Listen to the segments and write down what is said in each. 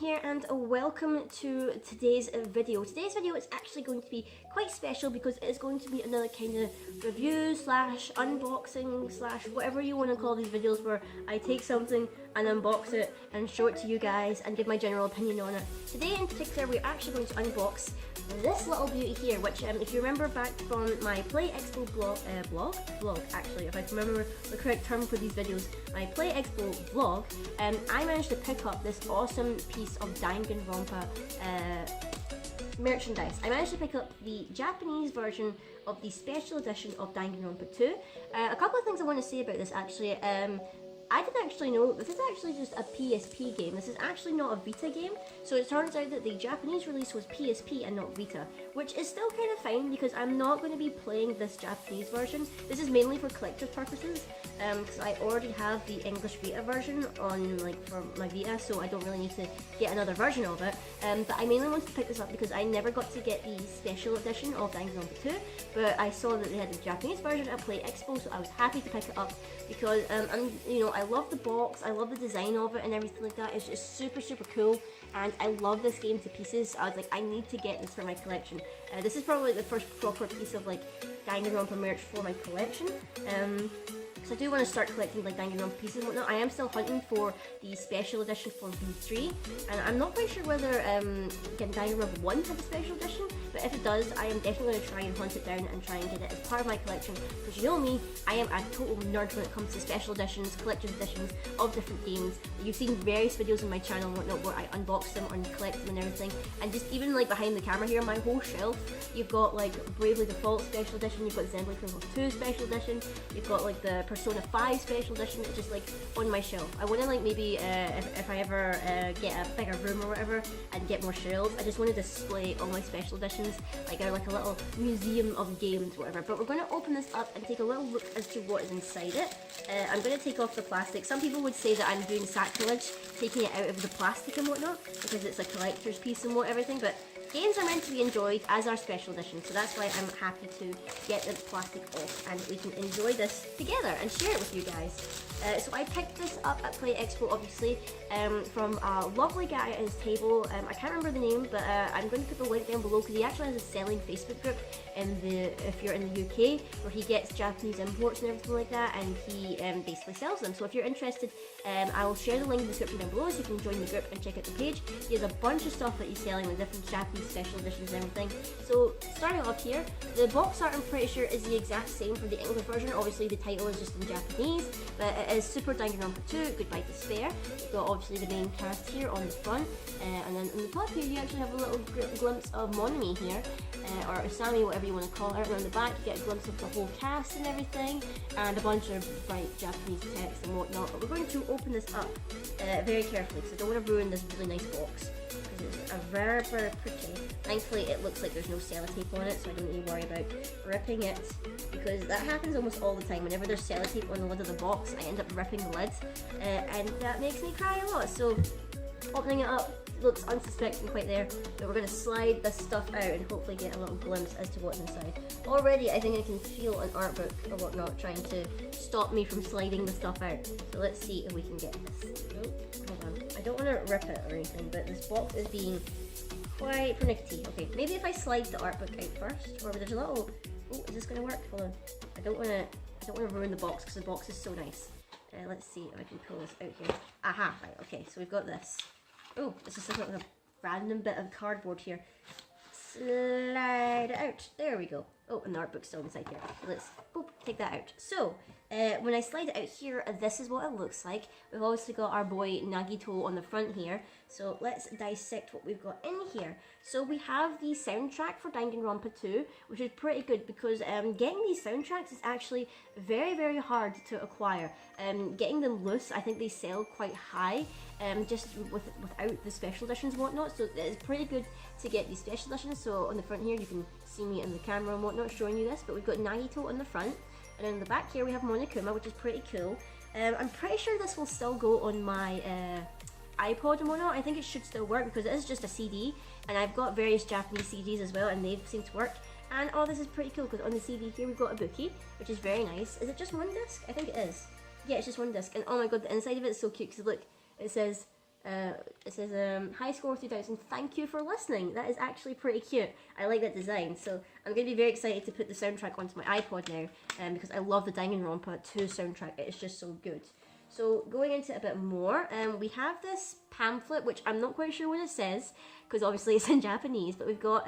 here and welcome to today's video. Today's video is actually going to be quite special because it is going to be another kind of review slash unboxing slash whatever you want to call these videos, where I take something and unbox it and show it to you guys and give my general opinion on it. Today in particular we're actually going to unbox this little beauty here, which if you remember back from my Play Expo blog actually, if I can remember the correct term for these videos, my Play Expo vlog, I managed to pick up this awesome piece of Danganronpa merchandise. I managed to pick up the Japanese version of the special edition of Danganronpa 2. A couple of things I want to say about this actually. I didn't actually know this is actually just a PSP game. This is actually not a Vita game. So it turns out that the Japanese release was PSP and not Vita, which is still kind of fine because I'm not going to be playing this Japanese version. This is mainly for collector's purposes, because I already have the English Vita version on for my Vita, so I don't really need to get another version of it. But I mainly wanted to pick this up because I never got to get the special edition of Danganronpa 2, but I saw that they had the Japanese version at Play Expo, so I was happy to pick it up because I love the box, I love the design of it and everything like that. It's just super cool, and I love this game to pieces. I was like, I need to get this for my collection. This is probably the first proper piece of Danganronpa merch for my collection. So I do want to start collecting Danganronpa pieces and whatnot. I am still hunting for the special edition for V3, and I'm not quite sure whether Danganronpa 1 has a special edition, but if it does, I am definitely going to try and hunt it down and try and get it as part of my collection, because you know me, I am a total nerd when it comes to special editions, collector's editions of different games. You've seen various videos on my channel and whatnot where I unbox them and collect them and everything, and just even behind the camera here, my whole shelf, you've got Bravely Default special edition, you've got Xenoblade Chronicles 2 special edition, you've got the Persona 5 special edition. It's just on my shelf. I want to maybe if I ever get a bigger room or whatever and get more shelves, I just want to display all my special editions, a little museum of games, whatever. But we're going to open this up and take a little look as to what is inside it. I'm going to take off the plastic. Some people would say that I'm doing sacrilege taking it out of the plastic and whatnot because it's a collector's piece and everything, but games are meant to be enjoyed as our special edition, so that's why I'm happy to get the plastic off and we can enjoy this together and share it with you guys. So I picked this up at Play Expo, obviously, from a lovely guy at his table. I can't remember the name, but I'm going to put the link down below because he actually has a selling Facebook group if you're in the UK, where he gets Japanese imports and everything like that, and he basically sells them. So if you're interested, I will share the link in the description down below so you can join the group and check out the page. He has a bunch of stuff that he's selling, different Japanese special editions and everything. So starting off here, the box art I'm pretty sure is the exact same for the English version. Obviously the title is just in Japanese, but it is Super Danganronpa 2 Goodbye Despair. You've got obviously the main cast here on the front, and then on the top here you actually have a little glimpse of Monami here, or Usami, whatever you want to call her, and on the back you get a glimpse of the whole cast and everything, and a bunch of bright Japanese text and whatnot. But we're going to open this up very carefully because I don't want to ruin this really nice box, because it's very pretty. Thankfully it looks like there's no sellotape on it, so I don't need to worry about ripping it, because that happens almost all the time. Whenever there's sellotape on the lid of the box, I end up ripping the lid, and that makes me cry a lot. So opening it up looks unsuspecting quite there, but we're going to slide this stuff out and hopefully get a little glimpse as to what's inside. Already I think I can feel an art book or whatnot trying to stop me from sliding the stuff out. So let's see if we can get this. Oh, hold on. I don't want to rip it or anything, but this box is being quite pernickety. Okay, maybe if I slide the art book out first, or there's a little. Oh, is this going to work? Hold on. I don't want to ruin the box because the box is so nice. Let's see if I can pull this out here. Aha! Right. Okay. So we've got this. Oh, this is like a random bit of cardboard here. Slide it out. There we go. Oh, and the art book's still inside here. Let's take that out. So, when I slide it out here, this is what it looks like. We've obviously got our boy Nagito on the front here. So let's dissect what we've got in here. So we have the soundtrack for Danganronpa 2, which is pretty good because getting these soundtracks is actually very hard to acquire. Getting them loose, I think they sell quite high, just without the special editions and whatnot. So it's pretty good to get these special editions. So on the front here, you can see me in the camera and whatnot showing you this, but we've got Nagito on the front, and then in the back here we have Monokuma, which is pretty cool. I'm pretty sure this will still go on my iPod and whatnot. I think it should still work because it is just a CD, and I've got various Japanese CDs as well, and they seem to work. And oh, this is pretty cool because on the CD here we've got a bookie, which is very nice. Is it just one disc? I think it is. Yeah, it's just one disc. And oh my god, the inside of it is so cute because look, it says It says, high score 3000, thank you for listening. That is actually pretty cute. I like that design. So I'm going to be very excited to put the soundtrack onto my iPod now, because I love the Danganronpa 2 soundtrack. It is just so good. So going into a bit more, we have this pamphlet, which I'm not quite sure what it says, because obviously it's in Japanese, but we've got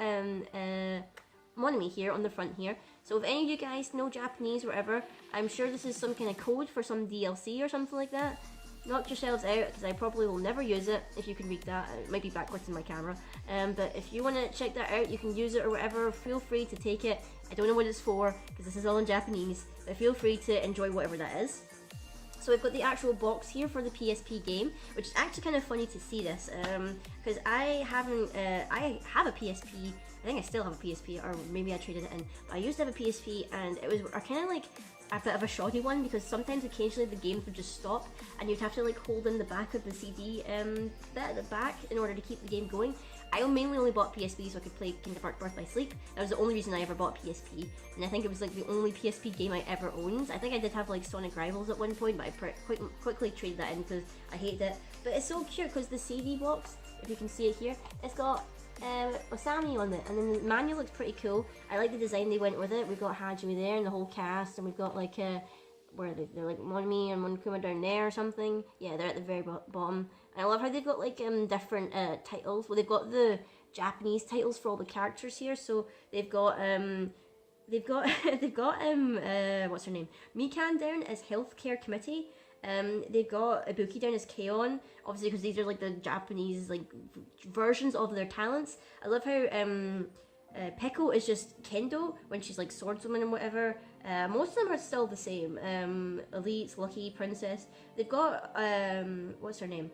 Monami here on the front here. So if any of you guys know Japanese or whatever, I'm sure this is some kind of code for some DLC or something like that. Knock yourselves out, because I probably will never use it. If you can read that, it might be backwards in my camera. But if you want to check that out, you can use it or whatever. Feel free to take it. I don't know what it's for, because this is all in Japanese, but feel free to enjoy whatever that is. So we've got the actual box here for the PSP game, which is actually kind of funny to see this, because I have a PSP. I think I still have a PSP, or maybe I traded it in. But I used to have a PSP, and it was kind of like a bit of a shoddy one, because sometimes occasionally the games would just stop, and you'd have to like hold in the back of the CD bit at the back in order to keep the game going. I mainly only bought PSP so I could play Kingdom Hearts Birth by Sleep. That was the only reason I ever bought PSP, and I think it was like the only PSP game I ever owned. I think I did have like Sonic Rivals at one point, but I quickly traded that in because I hated it. But it's so cute because the CD box, if you can see it here, it's got Osami on it, and then the manual looks pretty cool. I like the design they went with it. We've got Hajime there and the whole cast, and we've got like where are they? They're like Monami and Monokuma down there or something. Yeah, they're at the very bottom. And I love how they've got like different titles. Well, they've got the Japanese titles for all the characters here. So they've got what's her name? Mikan down as Healthcare Committee. They've got Ibuki down as K-On! Obviously because these are like the Japanese like versions of their talents. I love how Peko is just Kendo when she's like swordswoman and whatever. Most of them are still the same. Elite, Lucky, Princess. They've got what's her name?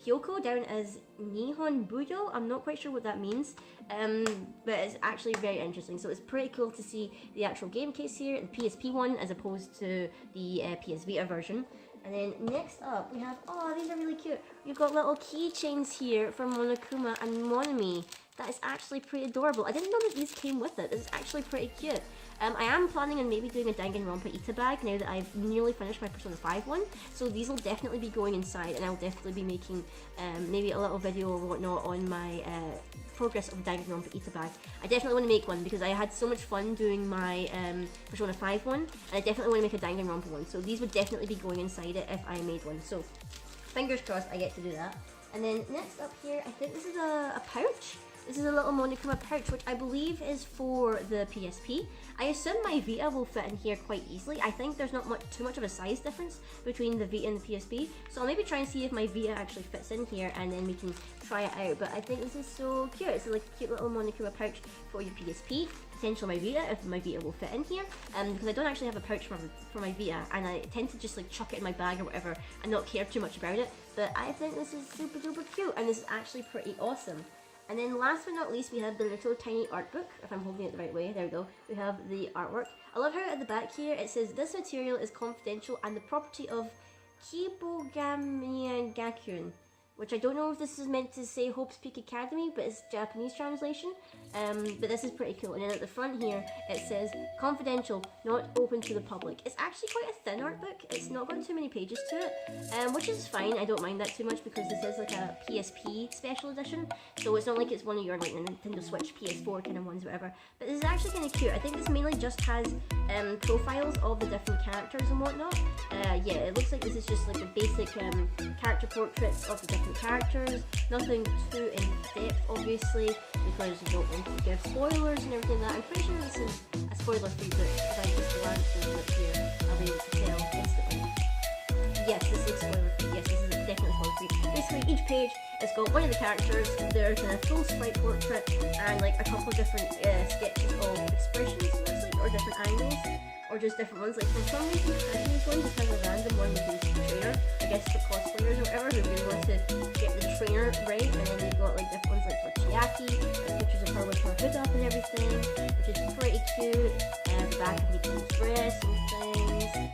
Hyoko down as Nihon Budo. I'm not quite sure what that means, but it's actually very interesting. So it's pretty cool to see the actual game case here, the PSP one, as opposed to the PS Vita version. And then next up, we have, oh, these are really cute. We've got little keychains here from Monokuma and Monami. That is actually pretty adorable. I didn't know that these came with it. This is actually pretty cute. I am planning on maybe doing a Danganronpa Ita bag now that I've nearly finished my Persona 5 one. So these will definitely be going inside, and I'll definitely be making maybe a little video or whatnot on my progress of Danganronpa Ita bag. I definitely want to make one because I had so much fun doing my Persona 5 one, and I definitely want to make a Danganronpa one. So these would definitely be going inside it if I made one. So fingers crossed I get to do that. And then next up here, I think this is a pouch. This is a little Monokuma pouch, which I believe is for the PSP. I assume my Vita will fit in here quite easily. I think there's not too much of a size difference between the Vita and the PSP. So I'll maybe try and see if my Vita actually fits in here, and then we can try it out. But I think this is so cute. It's like a cute little Monokuma pouch for your PSP. Potentially my Vita, if my Vita will fit in here. Because I don't actually have a pouch for my Vita, and I tend to just like chuck it in my bag or whatever and not care too much about it. But I think this is super duper cute, and this is actually pretty awesome. And then last but not least, we have the little tiny art book. If I'm holding it the right way, there we go. We have the artwork. I love how at the back here it says, this material is confidential and the property of Kibogami Gakuin, which I don't know if this is meant to say Hope's Peak Academy, but it's Japanese translation. But this is pretty cool. And then at the front here, it says, confidential, not open to the public. It's actually quite a thin art book. It's not got too many pages to it, which is fine. I don't mind that too much because this is like a PSP special edition. So it's not like it's one of your like Nintendo Switch, PS4 kind of ones, whatever. But this is actually kind of cute. I think this mainly just has profiles of the different characters and whatnot. Yeah, it looks like this is just like the basic character portraits of the different characters. Nothing too in depth, obviously, because you don't want to give spoilers and everything like that. I'm pretty sure this is a spoiler-free book. If I just glance through it here, I'll be able to tell instantly. Yes, this is spoiler-free. Yes, this is definitely spoiler-free. Basically, each page has got one of the characters, there's a full sprite portrait, and like a couple of different sketches of expressions, it looks like, or different angles, or just different ones. Like for some reason, this one just has a random one with the trainer, I guess for cosplayers or whatever, who really want to get the trainer right. And then they've got like different ones like for Chiaki, like pictures of her with her hood up and everything, which is pretty cute. The back of Niko's dress and things.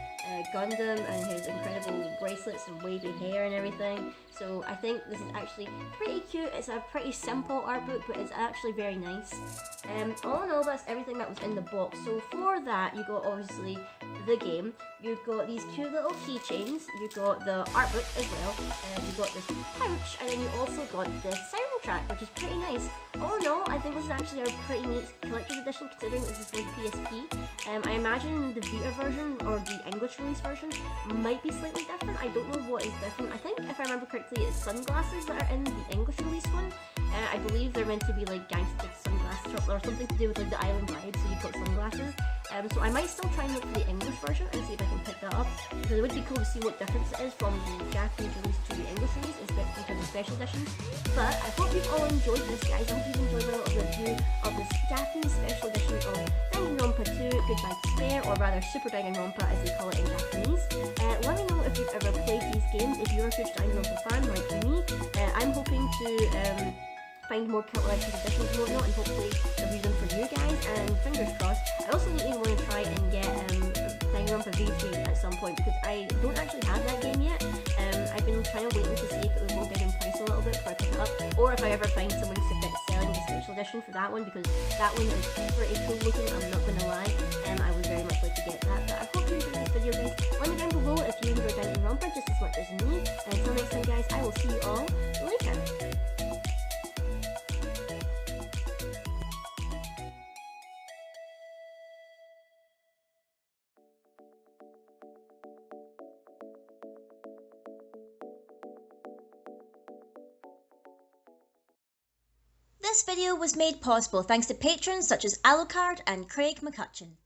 Gundam and his incredible bracelets and wavy hair and everything. So I think this is actually pretty cute. It's a pretty simple art book, but it's actually very nice. All in all, that's everything that was in the box. So for that, you got obviously the game. You've got these cute little keychains. You've got the art book as well. You've got this pouch, and then you also got this soundtrack, which is pretty nice. All in all, I think this is actually a pretty neat collector's edition, considering this is like PSP. I imagine the Vita version or the English release version might be slightly different. I don't know what is different. I think, if I remember correctly, it's sunglasses that are in the English release one. I believe they're meant to be like gangster sunglasses or something to do with like the island vibe, so you've got sunglasses. So I might still try and look for the English version and see if I can pick that up, because it would be cool to see what difference it is from the Japanese release to the English release in terms of special editions. But I hope you've all enjoyed this, guys. I hope you've enjoyed my little review of this Japanese special edition of Danganronpa 2 Goodbye Despair, or rather Super Danganronpa as they call it in Japanese. Let me know if you've ever played these games, if you're a huge Danganronpa fan like me. I'm hoping to find more collector's editions and whatnot, and hopefully review them for you guys, and fingers crossed. I also really want to try and get Danganronpa V3 at some point, because I don't actually have that game yet. I've been trying to wait to see if it will go down in price a little bit before I pick it up, or if I ever find someone selling the special edition for that one, because that one is pretty cool looking, I'm not going to lie. I would very much like to get that. But I hope you enjoyed this video, guys. Let me down below if you enjoyed Danganronpa just as much as me. And until next time, guys, I will see you all later. This video was made possible thanks to patrons such as Alucard and Craig McCutcheon.